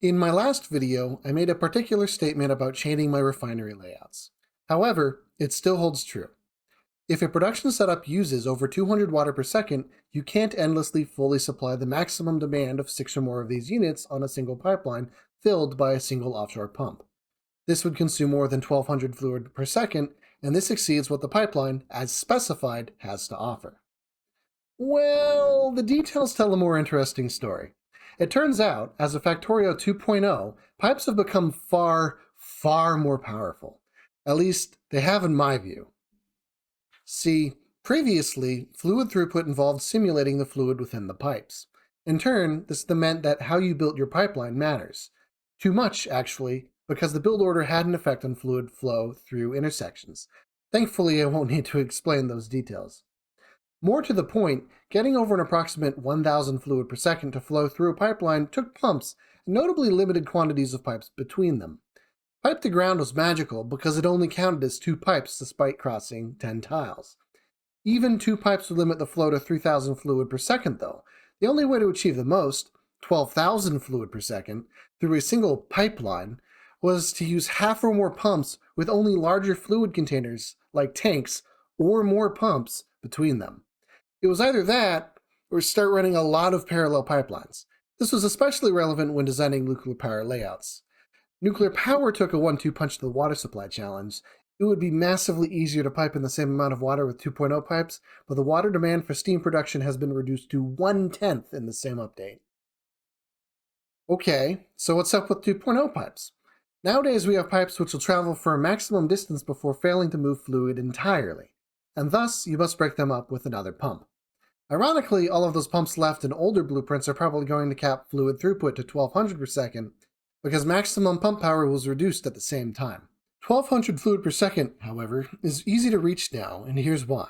In my last video, I made a particular statement about chaining my refinery layouts. However, it still holds true. If a production setup uses over 200 water per second, you can't endlessly fully supply the maximum demand of 6 or more of these units on a single pipeline filled by a single offshore pump. This would consume more than 1200 fluid per second, and this exceeds what the pipeline, as specified, has to offer. Well, the details tell a more interesting story. It turns out, as of Factorio 2.0, pipes have become far more powerful. At least, they have in my view. See, previously, fluid throughput involved simulating the fluid within the pipes. In turn, this meant that how you built your pipeline matters. Too much, actually, because the build order had an effect on fluid flow through intersections. Thankfully, I won't need to explain those details. More to the point, getting over an approximate 1,000 fluid per second to flow through a pipeline took pumps and notably limited quantities of pipes between them. Pipe to ground was magical because it only counted as 2 pipes despite crossing 10 tiles. Even 2 pipes would limit the flow to 3,000 fluid per second though. The only way to achieve the most, 12,000 fluid per second, through a single pipeline was to use half or more pumps with only larger fluid containers, like tanks, or more pumps between them. It was either that, or start running a lot of parallel pipelines. This was especially relevant when designing nuclear power layouts. Nuclear power took a 1-2 punch to the water supply challenge. It would be massively easier to pipe in the same amount of water with 2.0 pipes, but the water demand for steam production has been reduced to 1/10 in the same update. Okay, so what's up with 2.0 pipes? Nowadays we have pipes which will travel for a maximum distance before failing to move fluid entirely, and thus you must break them up with another pump. Ironically, all of those pumps left in older blueprints are probably going to cap fluid throughput to 1200 per second, because maximum pump power was reduced at the same time. 1200 fluid per second, however, is easy to reach now, and here's why.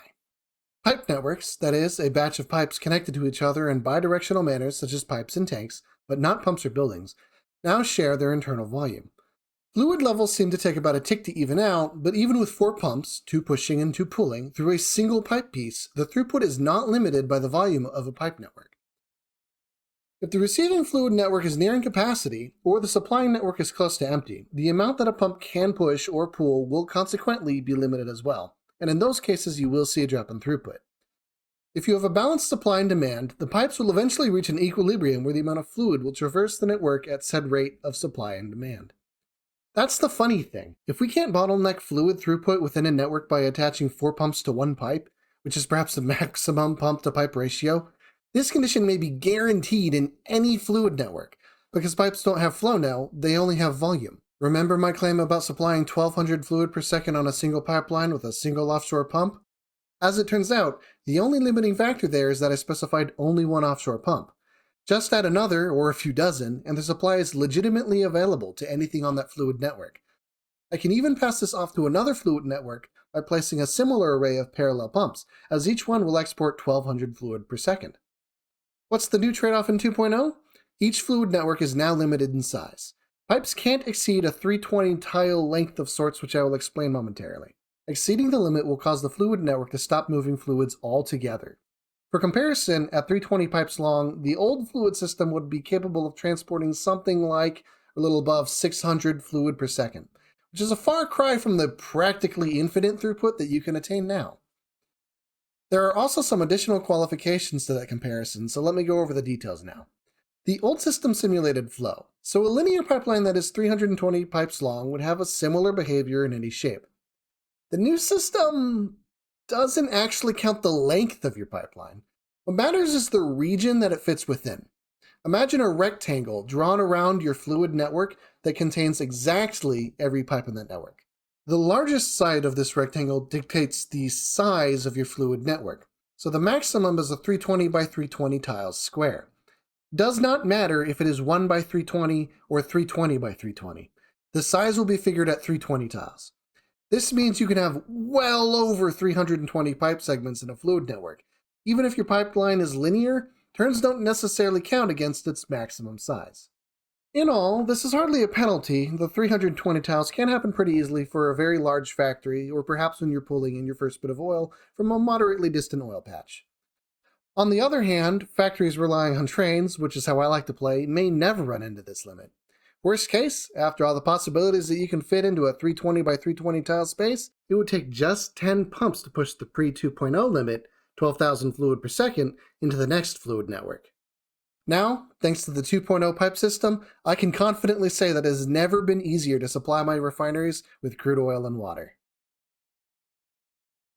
Pipe networks, that is, a batch of pipes connected to each other in bidirectional manners such as pipes and tanks, but not pumps or buildings, now share their internal volume. Fluid levels seem to take about a tick to even out, but even with 4 pumps, 2 pushing and 2 pulling, through a single pipe piece, the throughput is not limited by the volume of a pipe network. If the receiving fluid network is nearing capacity, or the supplying network is close to empty, the amount that a pump can push or pull will consequently be limited as well, and in those cases you will see a drop in throughput. If you have a balanced supply and demand, the pipes will eventually reach an equilibrium where the amount of fluid will traverse the network at said rate of supply and demand. That's the funny thing. If we can't bottleneck fluid throughput within a network by attaching 4 pumps to 1 pipe, which is perhaps the maximum pump to pipe ratio, this condition may be guaranteed in any fluid network. Because pipes don't have flow now, they only have volume. Remember my claim about supplying 1200 fluid per second on a single pipeline with a single offshore pump? As it turns out, the only limiting factor there is that I specified only 1 offshore pump. Just add another, or a few dozen, and the supply is legitimately available to anything on that fluid network. I can even pass this off to another fluid network by placing a similar array of parallel pumps, as each one will export 1200 fluid per second. What's the new trade-off in 2.0? Each fluid network is now limited in size. Pipes can't exceed a 320 tile length of sorts, which I will explain momentarily. Exceeding the limit will cause the fluid network to stop moving fluids altogether. For comparison, at 320 pipes long, the old fluid system would be capable of transporting something like a little above 600 fluid per second, which is a far cry from the practically infinite throughput that you can attain now. There are also some additional qualifications to that comparison, so let me go over the details now. The old system simulated flow, so a linear pipeline that is 320 pipes long would have a similar behavior in any shape. The new system doesn't actually count the length of your pipeline. What matters is the region that it fits within. Imagine a rectangle drawn around your fluid network that contains exactly every pipe in that network. The largest side of this rectangle dictates the size of your fluid network, so the maximum is a 320 by 320 tiles square. Does not matter if it is 1 by 320 or 320 by 320. The size will be figured at 320 tiles. This means you can have well over 320 pipe segments in a fluid network. Even if your pipeline is linear, turns don't necessarily count against its maximum size. In all, this is hardly a penalty. The 320 tiles can happen pretty easily for a very large factory, or perhaps when you're pulling in your first bit of oil from a moderately distant oil patch. On the other hand, factories relying on trains, which is how I like to play, may never run into this limit. Worst case, after all the possibilities that you can fit into a 320 by 320 tile space, it would take just 10 pumps to push the pre-2.0 limit, 12,000 fluid per second, into the next fluid network. Now, thanks to the 2.0 pipe system, I can confidently say that it has never been easier to supply my refineries with crude oil and water.